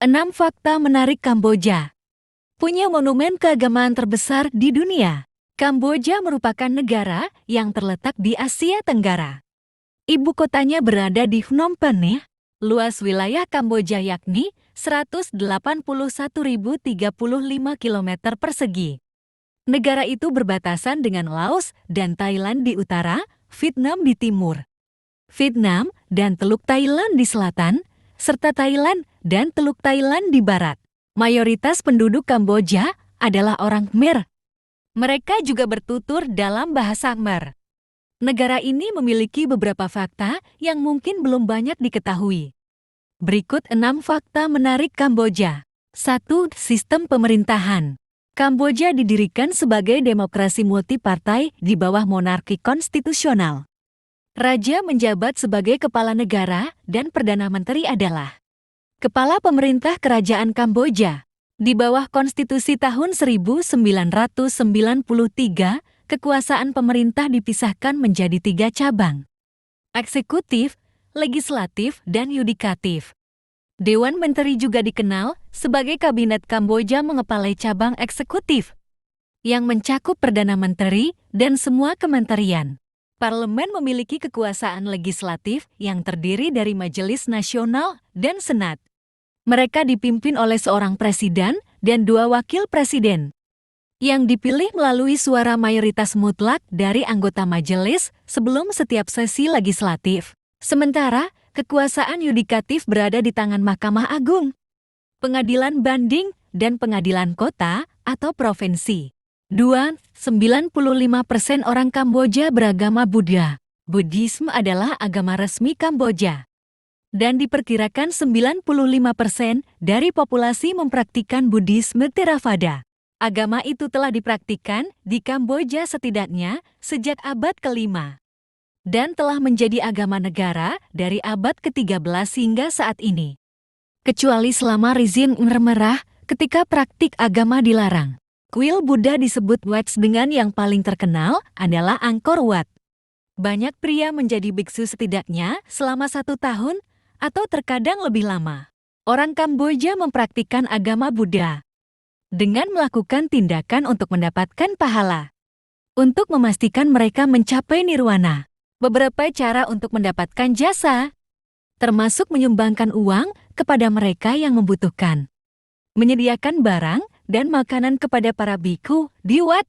6 fakta menarik Kamboja. Punya monumen keagamaan terbesar di dunia. Kamboja merupakan negara yang terletak di Asia Tenggara. Ibu kotanya berada di Phnom Penh. Luas wilayah Kamboja yakni 181.035 km persegi. Negara itu berbatasan dengan Laos dan Thailand di utara, Vietnam di timur, Vietnam dan Teluk Thailand di selatan, serta Thailand dan Teluk Thailand di barat. Mayoritas penduduk Kamboja adalah orang Khmer. Mereka juga bertutur dalam bahasa Khmer. Negara ini memiliki beberapa fakta yang mungkin belum banyak diketahui. Berikut 6 fakta menarik Kamboja. 1. Sistem pemerintahan. Kamboja didirikan sebagai demokrasi multipartai di bawah monarki konstitusional. Raja menjabat sebagai kepala negara dan Perdana Menteri adalah Kepala Pemerintah Kerajaan Kamboja. Di bawah konstitusi tahun 1993, kekuasaan pemerintah dipisahkan menjadi 3 cabang: eksekutif, legislatif, dan yudikatif. Dewan Menteri juga dikenal sebagai Kabinet Kamboja mengepalai cabang eksekutif, yang mencakup Perdana Menteri dan semua kementerian. Parlemen memiliki kekuasaan legislatif yang terdiri dari Majelis Nasional dan Senat. Mereka dipimpin oleh seorang presiden dan 2 wakil presiden, yang dipilih melalui suara mayoritas mutlak dari anggota majelis sebelum setiap sesi legislatif. Sementara, kekuasaan yudikatif berada di tangan Mahkamah Agung, Pengadilan Banding, dan Pengadilan Kota atau Provinsi. 2. 95% orang Kamboja beragama Buddha. Buddhisme adalah agama resmi Kamboja. Dan diperkirakan 95% dari populasi mempraktikkan Buddhisme Theravada. Agama itu telah dipraktikkan di Kamboja setidaknya sejak abad ke-5. Dan telah menjadi agama negara dari abad ke-13 hingga saat ini. Kecuali selama rezim Khmer Merah ketika praktik agama dilarang. Kuil Buddha disebut Wat dengan yang paling terkenal adalah Angkor Wat. Banyak pria menjadi biksu setidaknya selama 1 tahun atau terkadang lebih lama. Orang Kamboja mempraktikkan agama Buddha dengan melakukan tindakan untuk mendapatkan pahala. Untuk memastikan mereka mencapai nirwana. Beberapa cara untuk mendapatkan jasa, termasuk menyumbangkan uang kepada mereka yang membutuhkan, menyediakan barang dan makanan kepada para biku di Wat,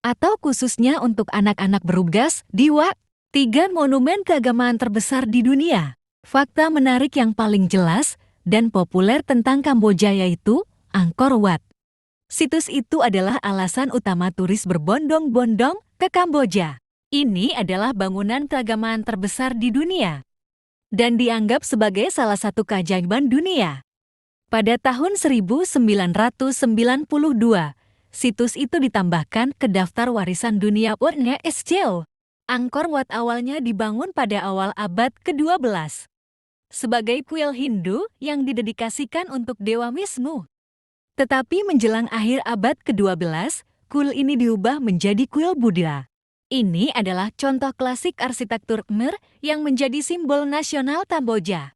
atau khususnya untuk anak-anak berugas di Wat. 3. Monumen keagamaan terbesar di dunia. Fakta menarik yang paling jelas dan populer tentang Kamboja yaitu Angkor Wat. Situs itu adalah alasan utama turis berbondong-bondong ke Kamboja. Ini adalah bangunan keagamaan terbesar di dunia dan dianggap sebagai salah satu keajaiban dunia. Pada tahun 1992, situs itu ditambahkan ke daftar warisan dunia UNESCO. Angkor Wat awalnya dibangun pada awal abad ke-12 sebagai kuil Hindu yang didedikasikan untuk Dewa Wisnu. Tetapi menjelang akhir abad ke-12, kuil ini diubah menjadi kuil Buddha. Ini adalah contoh klasik arsitektur Khmer yang menjadi simbol nasional Kamboja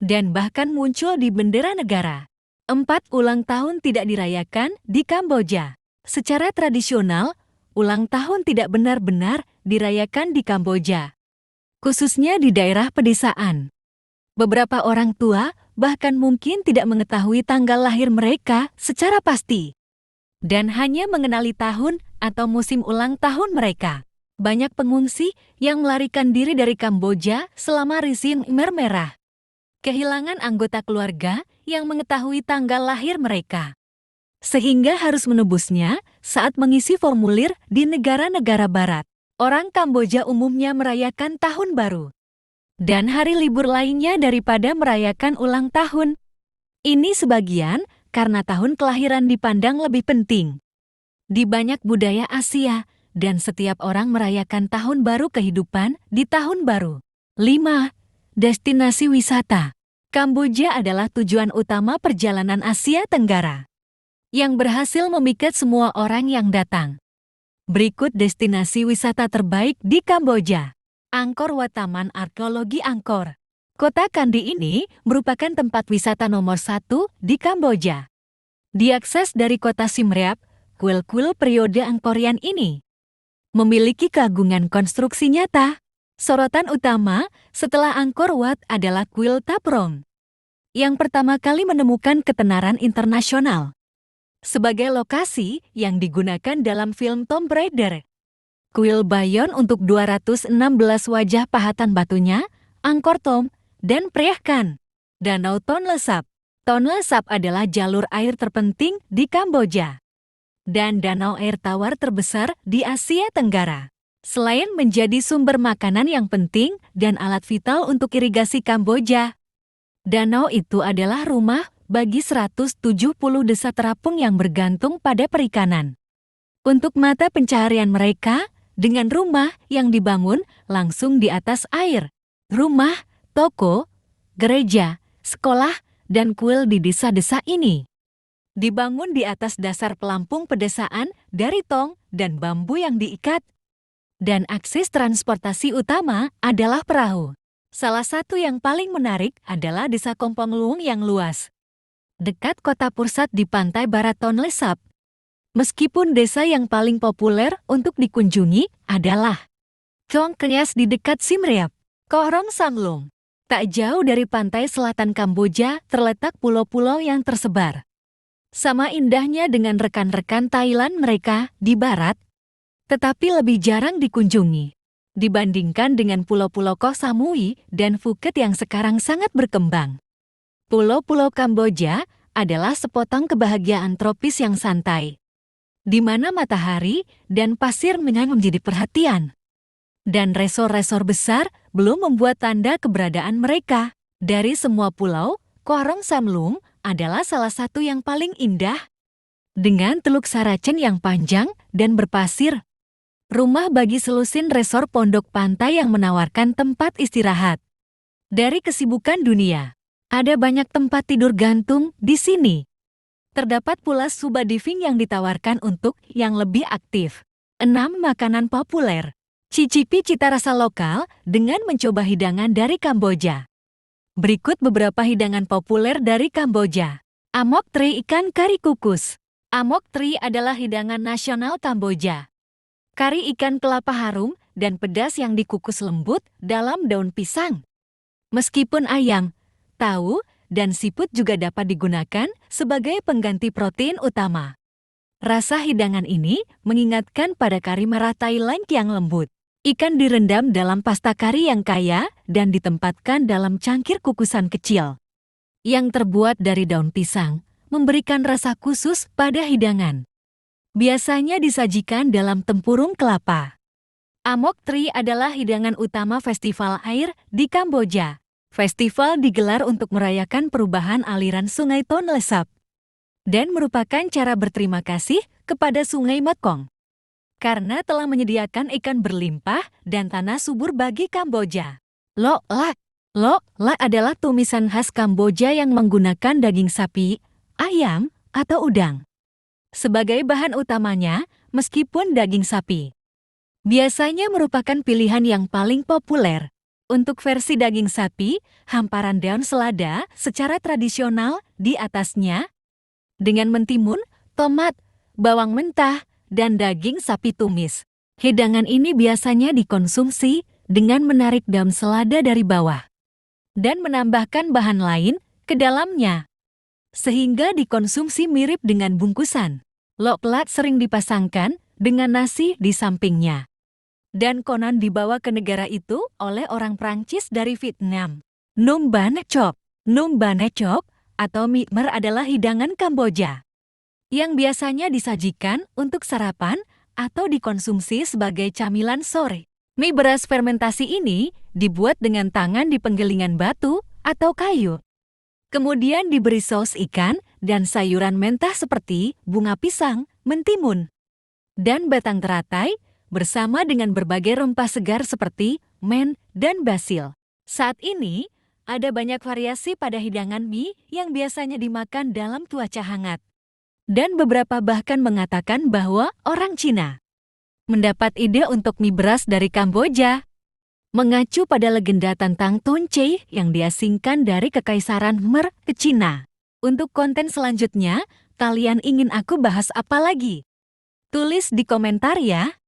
dan bahkan muncul di bendera negara. 4. Ulang tahun tidak dirayakan di Kamboja. Secara tradisional, ulang tahun tidak benar-benar dirayakan di Kamboja, khususnya di daerah pedesaan. Beberapa orang tua bahkan mungkin tidak mengetahui tanggal lahir mereka secara pasti dan hanya mengenali tahun atau musim ulang tahun mereka. Banyak pengungsi yang melarikan diri dari Kamboja selama rezim Khmer Merah kehilangan anggota keluarga yang mengetahui tanggal lahir mereka, sehingga harus menebusnya saat mengisi formulir di negara-negara barat. Orang Kamboja umumnya merayakan Tahun Baru dan hari libur lainnya daripada merayakan ulang tahun. Ini sebagian karena tahun kelahiran dipandang lebih penting di banyak budaya Asia, dan setiap orang merayakan tahun baru kehidupan di tahun baru. 5. Destinasi wisata. Kamboja adalah tujuan utama perjalanan Asia Tenggara yang berhasil memikat semua orang yang datang. Berikut destinasi wisata terbaik di Kamboja. Angkor Wat, Taman Arkeologi Angkor. Kota Kandy ini merupakan tempat wisata nomor 1 di Kamboja. Diakses dari kota Siem Reap, kuil-kuil periode Angkorian ini memiliki keagungan konstruksi nyata. Sorotan utama setelah Angkor Wat adalah kuil Taprong, yang pertama kali menemukan ketenaran internasional sebagai lokasi yang digunakan dalam film Tomb Raider. Kuil Bayon untuk 216 wajah pahatan batunya, Angkor Thom, dan Preah Khan. Danau Tonle Sap. Tonle Sap adalah jalur air terpenting di Kamboja dan danau air tawar terbesar di Asia Tenggara. Selain menjadi sumber makanan yang penting dan alat vital untuk irigasi Kamboja, danau itu adalah rumah bagi 170 desa terapung yang bergantung pada perikanan. Untuk mata pencaharian mereka, dengan rumah yang dibangun langsung di atas air. Rumah, toko, gereja, sekolah, dan kuil di desa-desa ini dibangun di atas dasar pelampung pedesaan dari tong dan bambu yang diikat. Dan akses transportasi utama adalah perahu. Salah satu yang paling menarik adalah Desa Kompong Luung yang luas dekat kota Pursat di pantai barat Tonle Sap. Meskipun desa yang paling populer untuk dikunjungi adalah Chong Kenyas di dekat Siem Reap, Koh Rong Samlung. Tak jauh dari pantai selatan Kamboja terletak pulau-pulau yang tersebar. Sama indahnya dengan rekan-rekan Thailand mereka di barat, tetapi lebih jarang dikunjungi dibandingkan dengan pulau-pulau Koh Samui dan Phuket yang sekarang sangat berkembang. Pulau-pulau Kamboja adalah sepotong kebahagiaan tropis yang santai, di mana matahari dan pasir menjadi perhatian. Dan resor-resor besar belum membuat tanda keberadaan mereka. Dari semua pulau, Koh Rong Samlung adalah salah satu yang paling indah. Dengan Teluk Saracen yang panjang dan berpasir. Rumah bagi selusin resor pondok pantai yang menawarkan tempat istirahat. Dari kesibukan dunia, ada banyak tempat tidur gantung di sini. Terdapat pula Suba Diving yang ditawarkan untuk yang lebih aktif. 6 makanan populer. Cicipi cita rasa lokal dengan mencoba hidangan dari Kamboja. Berikut beberapa hidangan populer dari Kamboja. Amok Tri ikan kari kukus. Amok Tri adalah hidangan nasional Kamboja. Kari ikan kelapa harum dan pedas yang dikukus lembut dalam daun pisang. Meskipun ayam, tahu, dan siput juga dapat digunakan sebagai pengganti protein utama. Rasa hidangan ini mengingatkan pada kari merah Thailand yang lembut. Ikan direndam dalam pasta kari yang kaya dan ditempatkan dalam cangkir kukusan kecil yang terbuat dari daun pisang, memberikan rasa khusus pada hidangan. Biasanya disajikan dalam tempurung kelapa. Amok Tri adalah hidangan utama festival air di Kamboja. Festival digelar untuk merayakan perubahan aliran sungai Tonle Sap dan merupakan cara berterima kasih kepada Sungai Mekong karena telah menyediakan ikan berlimpah dan tanah subur bagi Kamboja. Lok Lak. Lok Lak adalah tumisan khas Kamboja yang menggunakan daging sapi, ayam, atau udang sebagai bahan utamanya, meskipun daging sapi biasanya merupakan pilihan yang paling populer. Untuk versi daging sapi, hamparan daun selada secara tradisional di atasnya dengan mentimun, tomat, bawang mentah, dan daging sapi tumis. Hidangan ini biasanya dikonsumsi dengan menarik daun selada dari bawah dan menambahkan bahan lain ke dalamnya, sehingga dikonsumsi mirip dengan bungkusan. Lok Lak sering dipasangkan dengan nasi di sampingnya, dan konon dibawa ke negara itu oleh orang Prancis dari Vietnam. Num Ban Chop. Num Ban Chop atau mie mer adalah hidangan Kamboja yang biasanya disajikan untuk sarapan atau dikonsumsi sebagai camilan sore. Mie beras fermentasi ini dibuat dengan tangan di penggilingan batu atau kayu. Kemudian diberi saus ikan dan sayuran mentah seperti bunga pisang, mentimun, dan batang teratai bersama dengan berbagai rempah segar seperti men dan basil. Saat ini, ada banyak variasi pada hidangan mie yang biasanya dimakan dalam cuaca hangat. Dan beberapa bahkan mengatakan bahwa orang Cina mendapat ide untuk mie beras dari Kamboja. mengacu pada legenda tentang Toncei yang diasingkan dari Kekaisaran Mer ke Cina. Untuk konten selanjutnya, kalian ingin aku bahas apa lagi? Tulis di komentar ya!